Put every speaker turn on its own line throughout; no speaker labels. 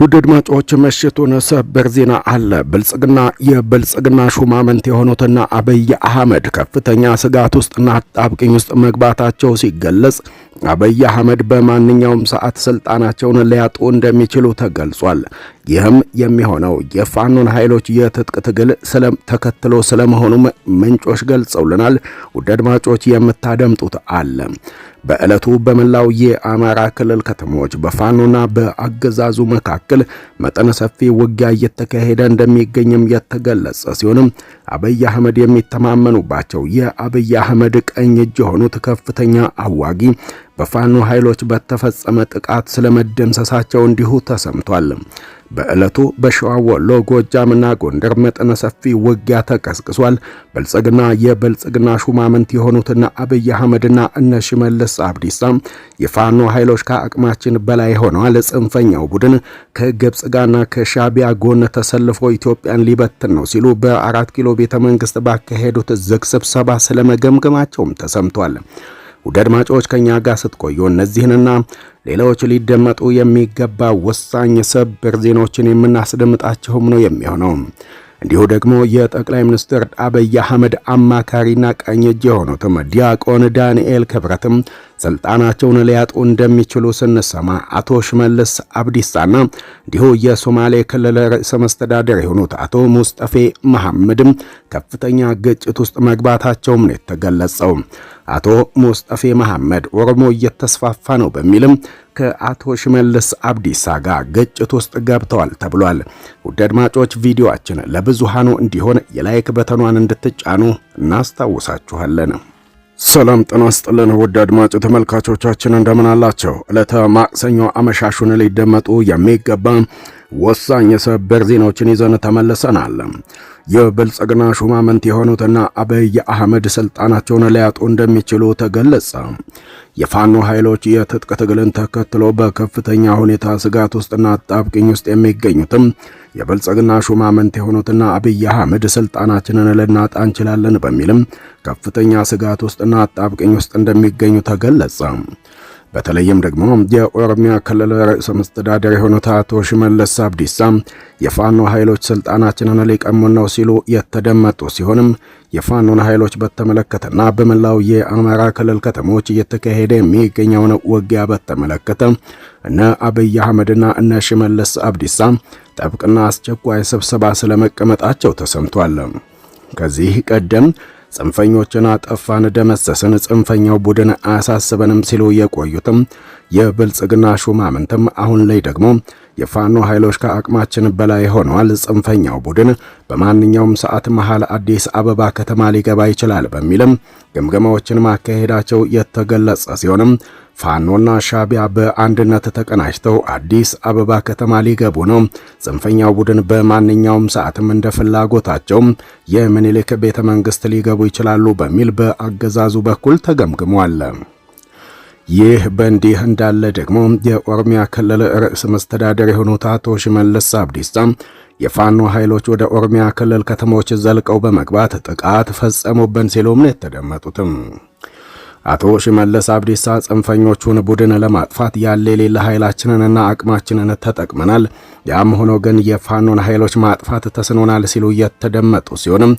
ውድ አድማጮች ምሽቱን ሰበር ዜና አለ። የብልጽግና ሹማምንት የሆኑትና አብይ አህመድ ከፍተኛ ስጋት ውስጥና አጣብቂኝ ውስጥ መግባታቸው ሲገለጽ አብይ አህመድ በማንኛውም ሰዓት ስልጣናቸውን ሊያጡ እንደሚችሉ ተገልጿል። ይህም የሚሆነው የፋኖን ኃይሎች የትጥቅ ትግል ተከትሎ ስለመሆኑ ምንጮች ገልጸውልናል። ውድ አድማጮች የምታደምጡት አለ። በዕለቱ በመላው የአማራ ክልል ከተሞች በፋኖና በአገዛዙ መካከል መጠነ ሰፊ ውጊያ እየተካሄደ እንደሚገኝም የተገለጸ ሲሆንም አብይ አህመድ የሚተማመኑባቸው የአብይ አህመድ ቀኝ እጅ የሆኑት ከፍተኛ አዋጊ በፋኖ ኃይሎች በተፈጸመ ጥቃት ስለመደምሰሳቸው እንዲሁ ተሰምቷል። በዕለቱ በሸዋ፣ ወሎ፣ ጎጃምና ጎንደር መጠነ ሰፊ ውጊያ ተቀስቅሷል። የብልጽግና ሹማምንት የሆኑትና አብይ አህመድና እነ ሽመልስ አብዲሳ የፋኖ ኃይሎች ከአቅማችን በላይ ሆነዋል፣ ጽንፈኛው ቡድን ከግብጽ ጋርና ከሻቢያ ጎን ተሰልፎ ኢትዮጵያን ሊበትን ነው ሲሉ በ4 ኪሎ ቤተ መንግስት ባካሄዱት ዝግ ስብሰባ ስለመገምገማቸውም ተሰምቷል። ውድ አድማጮች ከኛ ጋር ስትቆዩ እነዚህንና ሌሎች ሊደመጡ የሚገባ ወሳኝ ሰበር ዜናዎችን የምናስደምጣችሁም ነው የሚሆነው። እንዲሁ ደግሞ የጠቅላይ ሚኒስትር አብይ አህመድ አማካሪና ቀኝ እጅ የሆኑትም ዲያቆን ዳንኤል ክብረትም ስልጣናቸውን ሊያጡ እንደሚችሉ ስንሰማ አቶ ሽመልስ አብዲሳና እንዲሁ የሶማሌ ክልል ርዕሰ መስተዳደር የሆኑት አቶ ሙስጠፌ መሐመድም ከፍተኛ ግጭት ውስጥ መግባታቸውም ነው የተገለጸው። አቶ ሙስጠፌ መሐመድ ኦሮሞ እየተስፋፋ ነው በሚልም ከአቶ ሽመልስ አብዲሳ ጋር ግጭት ውስጥ ገብተዋል ተብሏል። ውድ አድማጮች ቪዲዮአችን ለብዙሃኑ እንዲሆን የላይክ በተኗን እንድትጫኑ እናስታውሳችኋለን። ሰላም ጤና ይስጥልን ውድ አድማጭ ተመልካቾቻችን እንደምን አላችሁ? ዕለተ ማክሰኞ አመሻሹን ሊደመጡ የሚገባ ወሳኝ የሰበር ዜናዎችን ይዘን ተመልሰናል። የብልጽግና ሹማምንት የሆኑትና አብይ አህመድ ስልጣናቸውን ሊያጡ እንደሚችሉ ተገለጸ። የፋኖ ኃይሎች የትጥቅ ትግልን ተከትሎ በከፍተኛ ሁኔታ ስጋት ውስጥና አጣብቂኝ ውስጥ የሚገኙትም የብልጽግና ሹማምንት የሆኑትና አብይ አህመድ ስልጣናችንን ልናጣ እንችላለን በሚልም ከፍተኛ ስጋት ውስጥና አጣብቂኝ ውስጥ እንደሚገኙ ተገለጸ። በተለይም ደግሞ የኦሮሚያ ክልል ርዕሰ መስተዳደር የሆኑት አቶ ሽመልስ አብዲሳ የፋኖ ኃይሎች ስልጣናችንን ሊቀሙን ነው ሲሉ የተደመጡ ሲሆንም የፋኖን ኃይሎች በተመለከተና በመላው የአማራ ክልል ከተሞች እየተካሄደ የሚገኘውን ውጊያ በተመለከተ እነ አብይ አህመድና እነ ሽመልስ አብዲሳ ጥብቅና አስቸኳይ ስብሰባ ስለመቀመጣቸው ተሰምቷል። ከዚህ ቀደም ጽንፈኞችን አጠፋን ደመሰስን፣ ጽንፈኛው ቡድን አያሳስበንም ሲሉ የቆዩትም የብልጽግና ሹማምንትም አሁን ላይ ደግሞ የፋኖ ኃይሎች ከአቅማችን በላይ ሆነዋል፣ ጽንፈኛው ቡድን በማንኛውም ሰዓት መሃል አዲስ አበባ ከተማ ሊገባ ይችላል በሚልም ግምገማዎችን ማካሄዳቸው የተገለጸ ሲሆንም ፋኖና ሻቢያ በአንድነት ተቀናጅተው አዲስ አበባ ከተማ ሊገቡ ነው፣ ጽንፈኛው ቡድን በማንኛውም ሰዓትም እንደ ፍላጎታቸው የምኒልክ ቤተ መንግስት ሊገቡ ይችላሉ በሚል በአገዛዙ በኩል ተገምግሟል። ይህ በእንዲህ እንዳለ ደግሞ የኦሮሚያ ክልል ርዕሰ መስተዳደር የሆኑት አቶ ሽመልስ አብዲሳ የፋኖ ኃይሎች ወደ ኦሮሚያ ክልል ከተሞች ዘልቀው በመግባት ጥቃት ፈጸሙብን ሲሉም ነው የተደመጡትም። አቶ ሽመልስ አብዲሳ ጽንፈኞቹን ቡድን ለማጥፋት ያለ የሌለ ኃይላችንንና አቅማችንን ተጠቅመናል፣ ያም ሆኖ ግን የፋኖን ኃይሎች ማጥፋት ተስኖናል ሲሉ የተደመጡ ሲሆንም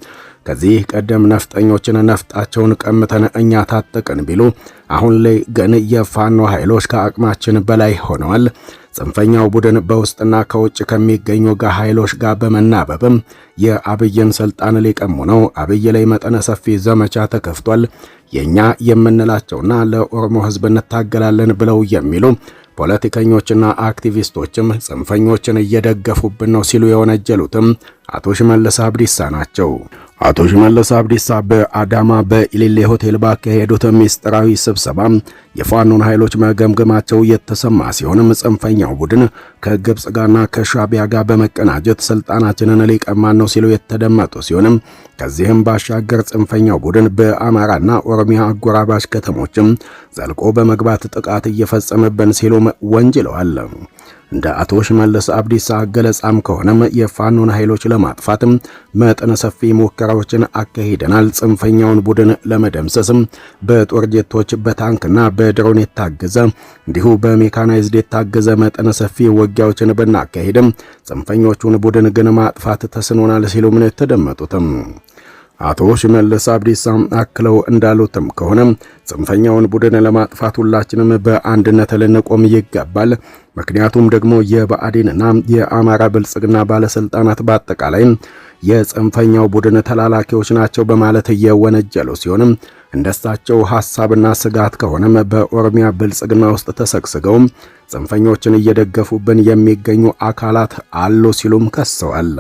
ከዚህ ቀደም ነፍጠኞችን ነፍጣቸውን ቀምተን እኛ ታጠቅን ቢሉ አሁን ላይ ግን የፋኖ ኃይሎች ከአቅማችን በላይ ሆነዋል። ጽንፈኛው ቡድን በውስጥና ከውጭ ከሚገኙ ኃይሎች ጋር በመናበብም የአብይን ስልጣን ሊቀሙ ነው። አብይ ላይ መጠነ ሰፊ ዘመቻ ተከፍቷል። የኛ የምንላቸውና ለኦሮሞ ሕዝብ እንታገላለን ብለው የሚሉ ፖለቲከኞችና አክቲቪስቶችም ጽንፈኞችን እየደገፉብን ነው ሲሉ የወነጀሉትም አቶ ሽመልስ አብዲሳ ናቸው። አቶ ሽመልስ አብዲሳ በአዳማ በኢሊሌ ሆቴል ባካሄዱት ሚስጥራዊ ስብሰባ የፋኖን ኃይሎች መገምገማቸው የተሰማ ሲሆንም ጽንፈኛው ቡድን ከግብጽ ጋርና ከሻቢያ ጋር በመቀናጀት ስልጣናችንን ሊቀማን ነው ሲሉ የተደመጡ ሲሆንም ከዚህም ባሻገር ጽንፈኛው ቡድን በአማራና ኦሮሚያ አጎራባች ከተሞችም ዘልቆ በመግባት ጥቃት እየፈጸመብን ሲሉ ወንጅለዋል። እንደ አቶ ሽመልስ አብዲሳ ገለጻም ከሆነም የፋኖን ኃይሎች ለማጥፋትም መጠነ ሰፊ ሙከራዎችን አካሂደናል። ጽንፈኛውን ቡድን ለመደምሰስም በጦር ጄቶች በታንክና በድሮን የታገዘ እንዲሁ በሜካናይዝድ የታገዘ መጠነ ሰፊ ውጊያዎችን ብናካሂድም ጽንፈኞቹን ቡድን ግን ማጥፋት ተስኖናል ሲሉም ነው የተደመጡትም። አቶ ሽመልስ አብዲሳ አክለው እንዳሉትም ከሆነ ጽንፈኛውን ቡድን ለማጥፋት ሁላችንም በአንድነት ልንቆም ይገባል። ምክንያቱም ደግሞ የብአዴንና የአማራ ብልጽግና ባለስልጣናት በአጠቃላይ የጽንፈኛው ቡድን ተላላኪዎች ናቸው በማለት እየወነጀሉ ሲሆን እንደሳቸው ሐሳብና ስጋት ከሆነም በኦሮሚያ ብልጽግና ውስጥ ተሰግስገው ጽንፈኞችን እየደገፉብን የሚገኙ አካላት አሉ ሲሉም ከሰዋል።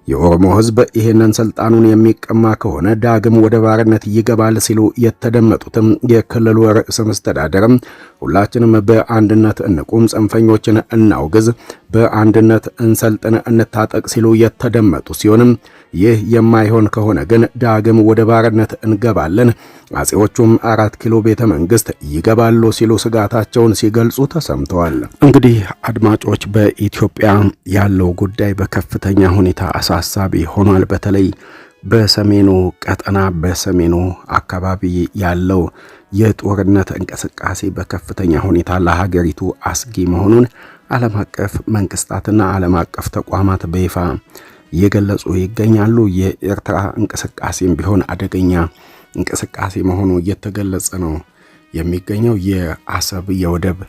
የኦሮሞ ሕዝብ ይህንን ስልጣኑን የሚቀማ ከሆነ ዳግም ወደ ባርነት ይገባል ሲሉ የተደመጡትም የክልሉ ርዕሰ መስተዳድር ሁላችንም በአንድነት እንቁም፣ ጽንፈኞችን እናውግዝ፣ በአንድነት እንሰልጥን፣ እንታጠቅ ሲሉ የተደመጡ ሲሆንም ይህ የማይሆን ከሆነ ግን ዳግም ወደ ባርነት እንገባለን፣ አጼዎቹም 4 ኪሎ ቤተ መንግስት ይገባሉ ሲሉ ስጋታቸውን ሲገልጹ ተሰምተዋል። እንግዲህ አድማጮች በኢትዮጵያ ያለው ጉዳይ በከፍተኛ ሁኔታ አሳሳቢ ሆኗል። በተለይ በሰሜኑ ቀጠና በሰሜኑ አካባቢ ያለው የጦርነት እንቅስቃሴ በከፍተኛ ሁኔታ ለሀገሪቱ አስጊ መሆኑን ዓለም አቀፍ መንግስታትና ዓለም አቀፍ ተቋማት በይፋ እየገለጹ ይገኛሉ። የኤርትራ እንቅስቃሴም ቢሆን አደገኛ እንቅስቃሴ መሆኑ እየተገለጸ ነው የሚገኘው። የአሰብ የወደብ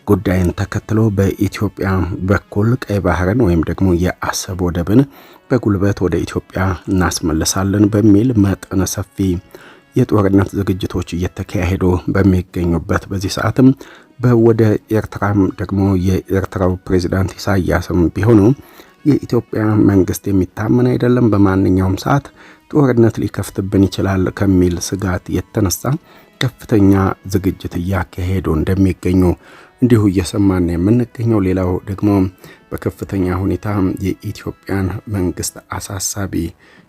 ጉዳይን ተከትሎ በኢትዮጵያ በኩል ቀይ ባህርን ወይም ደግሞ የአሰብ ወደብን በጉልበት ወደ ኢትዮጵያ እናስመልሳለን በሚል መጠነ ሰፊ የጦርነት ዝግጅቶች እየተካሄዱ በሚገኙበት በዚህ ሰዓትም ወደ ኤርትራም ደግሞ የኤርትራው ፕሬዝዳንት ኢሳያስም ቢሆኑ የኢትዮጵያ መንግስት የሚታመን አይደለም፣ በማንኛውም ሰዓት ጦርነት ሊከፍትብን ይችላል ከሚል ስጋት የተነሳ ከፍተኛ ዝግጅት እያካሄዱ እንደሚገኙ እንዲሁ እየሰማን የምንገኘው። ሌላው ደግሞ በከፍተኛ ሁኔታ የኢትዮጵያን መንግስት አሳሳቢ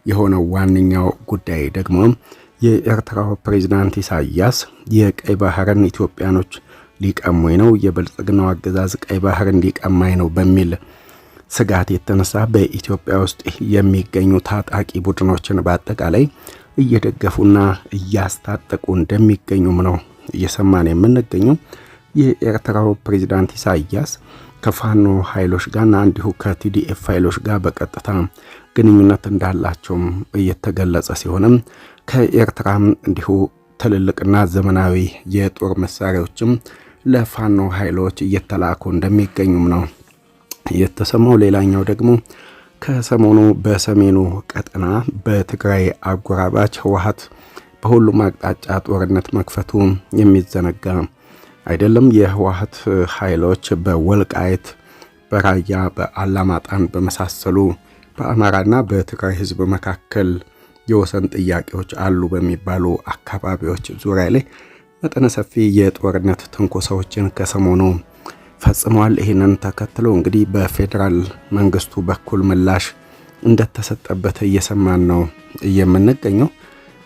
የሆነው ዋነኛው ጉዳይ ደግሞ የኤርትራው ፕሬዝዳንት ኢሳያስ የቀይ ባህርን ኢትዮጵያኖች ሊቀሙኝ ነው፣ የብልጽግናው አገዛዝ ቀይ ባህርን ሊቀማኝ ነው በሚል ስጋት የተነሳ በኢትዮጵያ ውስጥ የሚገኙ ታጣቂ ቡድኖችን በአጠቃላይ እየደገፉና እያስታጠቁ እንደሚገኙም ነው እየሰማን የምንገኘው። የኤርትራው ፕሬዝዳንት ኢሳያስ ከፋኖ ኃይሎች ጋርና እንዲሁ ከቲዲኤፍ ኃይሎች ጋር በቀጥታ ግንኙነት እንዳላቸውም እየተገለጸ ሲሆንም ከኤርትራም እንዲሁ ትልልቅና ዘመናዊ የጦር መሳሪያዎችም ለፋኖ ኃይሎች እየተላኩ እንደሚገኙም ነው የተሰማው። ሌላኛው ደግሞ ከሰሞኑ በሰሜኑ ቀጠና በትግራይ አጎራባች ህወሓት በሁሉም አቅጣጫ ጦርነት መክፈቱ የሚዘነጋ አይደለም። የህወሓት ኃይሎች በወልቃይት፣ በራያ፣ በአላማጣን በመሳሰሉ በአማራና በትግራይ ህዝብ መካከል የወሰን ጥያቄዎች አሉ በሚባሉ አካባቢዎች ዙሪያ ላይ መጠነ ሰፊ የጦርነት ትንኮሳዎችን ከሰሞኑ ፈጽመዋል። ይህንን ተከትሎ እንግዲህ በፌዴራል መንግስቱ በኩል ምላሽ እንደተሰጠበት እየሰማን ነው የምንገኘው።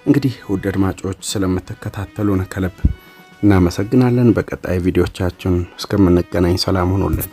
እንግዲህ ውድ አድማጮች ስለምትከታተሉን ከልብ እናመሰግናለን። በቀጣይ ቪዲዮቻችን እስከምንገናኝ ሰላም ሁኑልን።